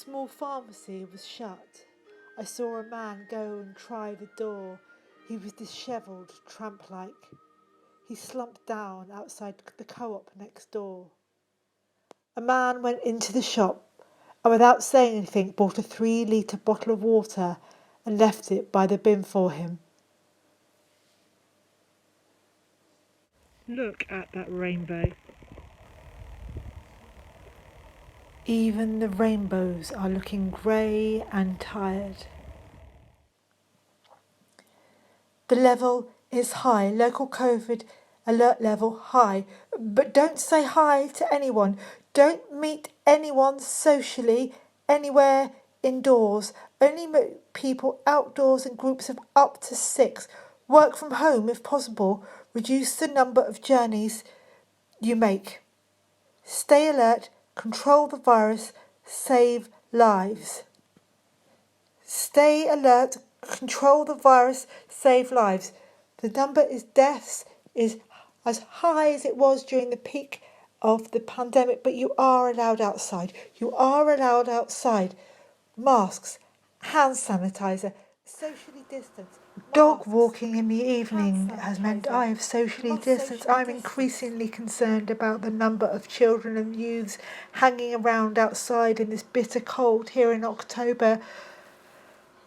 small pharmacy was shut. I saw a man go and try the door. He was dishevelled, tramp-like. He slumped down outside the co-op next door. A man went into the shop and without saying anything bought a 3-litre bottle of water and left it by the bin for him. Look at that rainbow. Even the rainbows are looking grey and tired. The level is high, local COVID alert level high. But don't say hi to anyone. Don't meet anyone socially anywhere indoors. Only meet people outdoors in groups of up to 6. Work from home if possible. Reduce the number of journeys you make. Stay alert, control the virus, save lives. Stay alert, control the virus, save lives. The number of deaths is as high as it was during the peak of the pandemic, but you are allowed outside. You are allowed outside. Masks, hand sanitizer, socially distanced. Dog walking in the evening has meant I have socially distanced. I'm increasingly concerned about the number of children and youths hanging around outside in this bitter cold here in October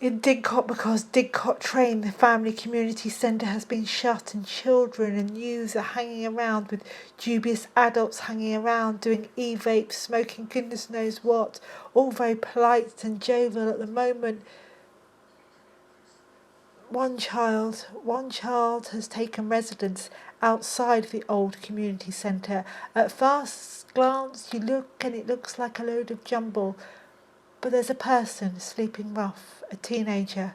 in Didcot, because Didcot Train, the family community centre, has been shut and children and youths are hanging around with dubious adults hanging around doing e-vapes, smoking goodness knows what, all very polite and jovial at the moment. One child has taken residence outside the old community centre. At first glance you look and it looks like a load of jumble, but there's a person sleeping rough, a teenager.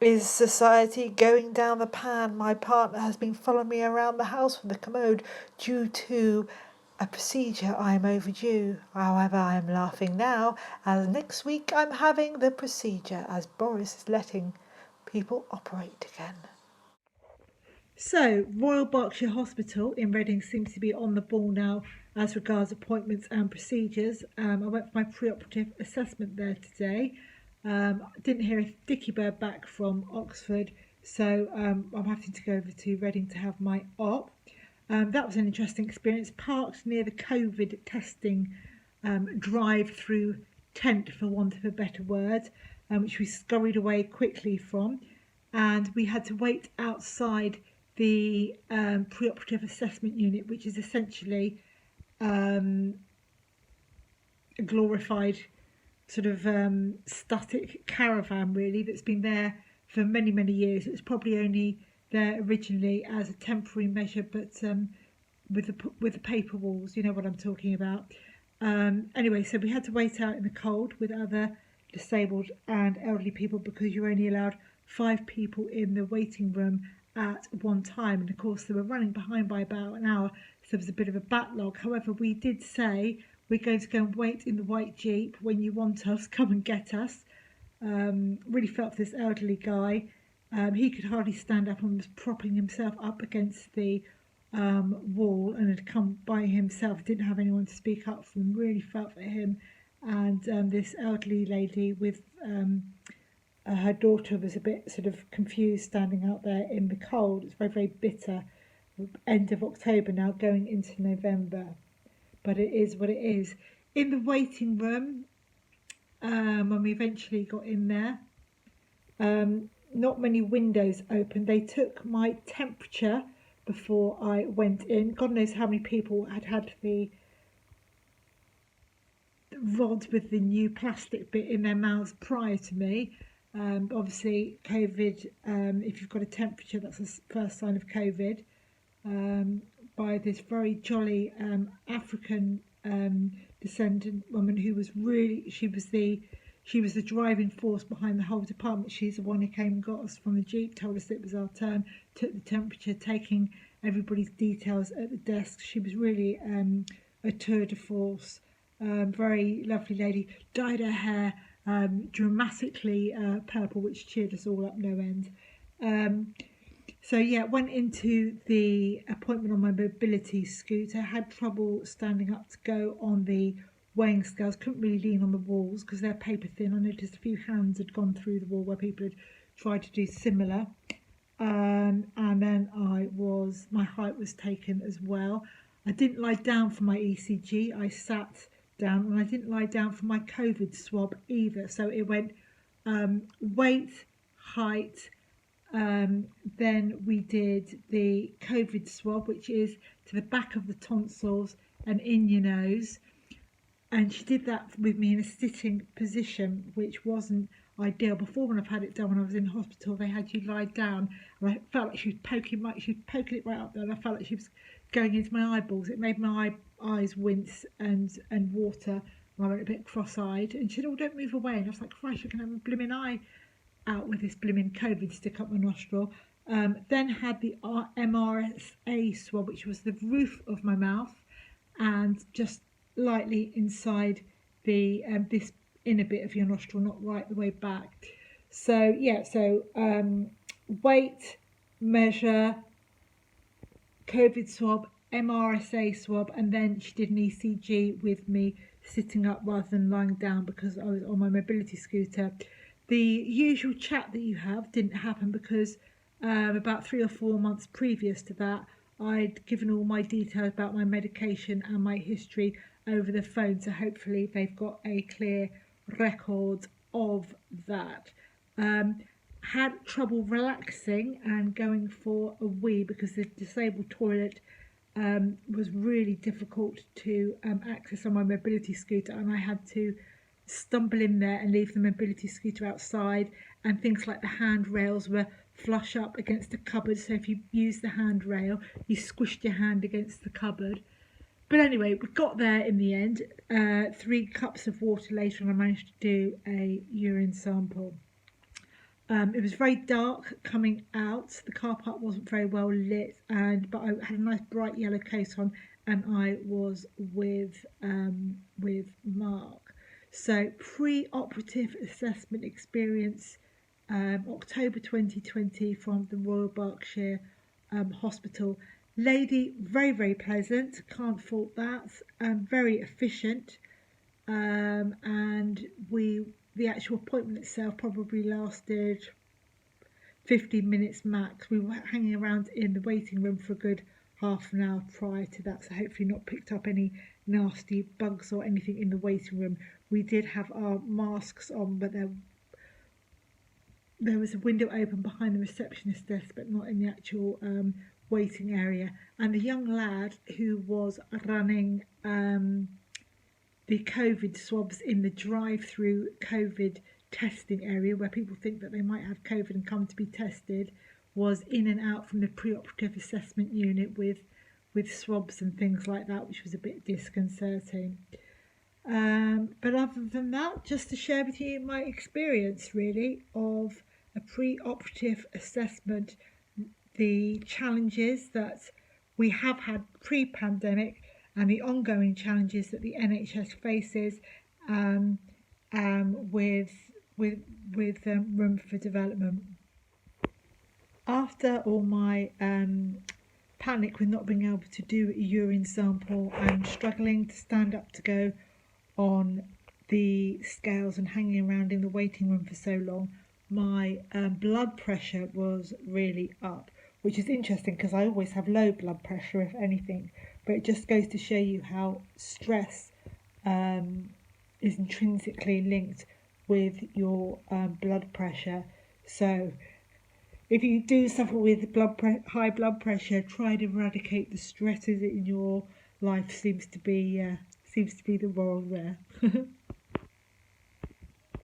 Is society going down the pan? My partner has been following me around the house with the commode due to a procedure I am overdue. However, I am laughing now, as next week I'm having the procedure, as Boris is letting people operate again. So, Royal Berkshire Hospital in Reading seems to be on the ball now as regards appointments and procedures. I went for my pre-operative assessment there today. Didn't hear a dicky bird back from Oxford, so I'm having to go over to Reading to have my op. That was an interesting experience. Parked near the COVID testing drive-through tent, for want of a better word, which we scurried away quickly from, and we had to wait outside the pre-operative assessment unit, which is essentially a glorified sort of static caravan, really, that's been there for many, many years. It was probably only there originally as a temporary measure, but with the paper walls, you know what I'm talking about. Anyway, so we had to wait out in the cold with other disabled and elderly people, because you're only allowed 5 people in the waiting room at one time, and of course they were running behind by about an hour, so there was a bit of a backlog. However, we did say we're going to go and wait in the white Jeep. When you want us, come and get us. Really felt for this elderly guy. He could hardly stand up and was propping himself up against the wall and had come by himself, didn't have anyone to speak up for him. Really felt for him. And this elderly lady with her daughter was a bit sort of confused standing out there in the cold. It's very, very bitter. End of October now, going into November. But it is what it is. In the waiting room, when we eventually got in there, not many windows open. They took my temperature before I went in. God knows how many people had the rod with the new plastic bit in their mouths prior to me. Obviously, COVID, if you've got a temperature, that's the first sign of COVID. By this very jolly African descendant woman who was really, she was the driving force behind the whole department. She's the one who came and got us from the Jeep, told us it was our turn, took the temperature, taking everybody's details at the desk. She was really a tour de force. Very lovely lady, dyed her hair dramatically purple, which cheered us all up no end. So yeah, went into the appointment on my mobility scooter, had trouble standing up to go on the weighing scales, couldn't really lean on the walls because they're paper thin. I noticed a few hands had gone through the wall where people had tried to do similar. And then my height was taken as well. I didn't lie down for my ECG, I sat down, and I didn't lie down for my COVID swab either. So it went weight, height, then we did the COVID swab, which is to the back of the tonsils and in your nose. And she did that with me in a sitting position, which wasn't ideal. Before, when I've had it done when I was in hospital, they had you lie down, and I felt like she was poking it right up there, and I felt like she was going into my eyeballs. It made my eyes wince and water, and I went a bit cross-eyed. And she said, "Oh, don't move away." And I was like, "Christ, you can have a blimmin' eye out with this blimmin' COVID stick up my nostril." Then had the MRSA swab, which was the roof of my mouth and just lightly inside the this inner bit of your nostril, not right the way back. So yeah, weight measure, COVID swab, MRSA swab, and then she did an ECG with me sitting up rather than lying down because I was on my mobility scooter. The usual chat that you have didn't happen because about 3 or 4 months previous to that, I'd given all my details about my medication and my history over the phone, so hopefully they've got a clear record of that. Had trouble relaxing and going for a wee because the disabled toilet was really difficult to access on my mobility scooter, and I had to stumble in there and leave the mobility scooter outside, and things like the handrails were flush up against the cupboard, so if you use the handrail you squished your hand against the cupboard. But anyway, we got there in the end. 3 cups of water later and I managed to do a urine sample. It was very dark coming out. The car park wasn't very well lit, but I had a nice bright yellow coat on, and I was with Mark. So pre-operative assessment experience, October 2020 from the Royal Berkshire Hospital. Lady, very, very pleasant, can't fault that, very efficient, and the actual appointment itself probably lasted 15 minutes max. We were hanging around in the waiting room for a good half an hour prior to that, so hopefully not picked up any nasty bugs or anything in the waiting room. We did have our masks on, but there was a window open behind the receptionist desk, but not in the actual waiting area. And the young lad who was running the COVID swabs in the drive-through COVID testing area where people think that they might have COVID and come to be tested was in and out from the pre-operative assessment unit with swabs and things like that, which was a bit disconcerting. But other than that, just to share with you my experience really of a pre-operative assessment, the challenges that we have had pre-pandemic and the ongoing challenges that the NHS faces with room for development. After all my panic with not being able to do a urine sample and struggling to stand up to go on the scales and hanging around in the waiting room for so long, my blood pressure was really up, which is interesting because I always have low blood pressure if anything, but it just goes to show you how stress is intrinsically linked with your blood pressure. So if you do suffer with high blood pressure, try to eradicate the stresses in your life. Seems to be the role there.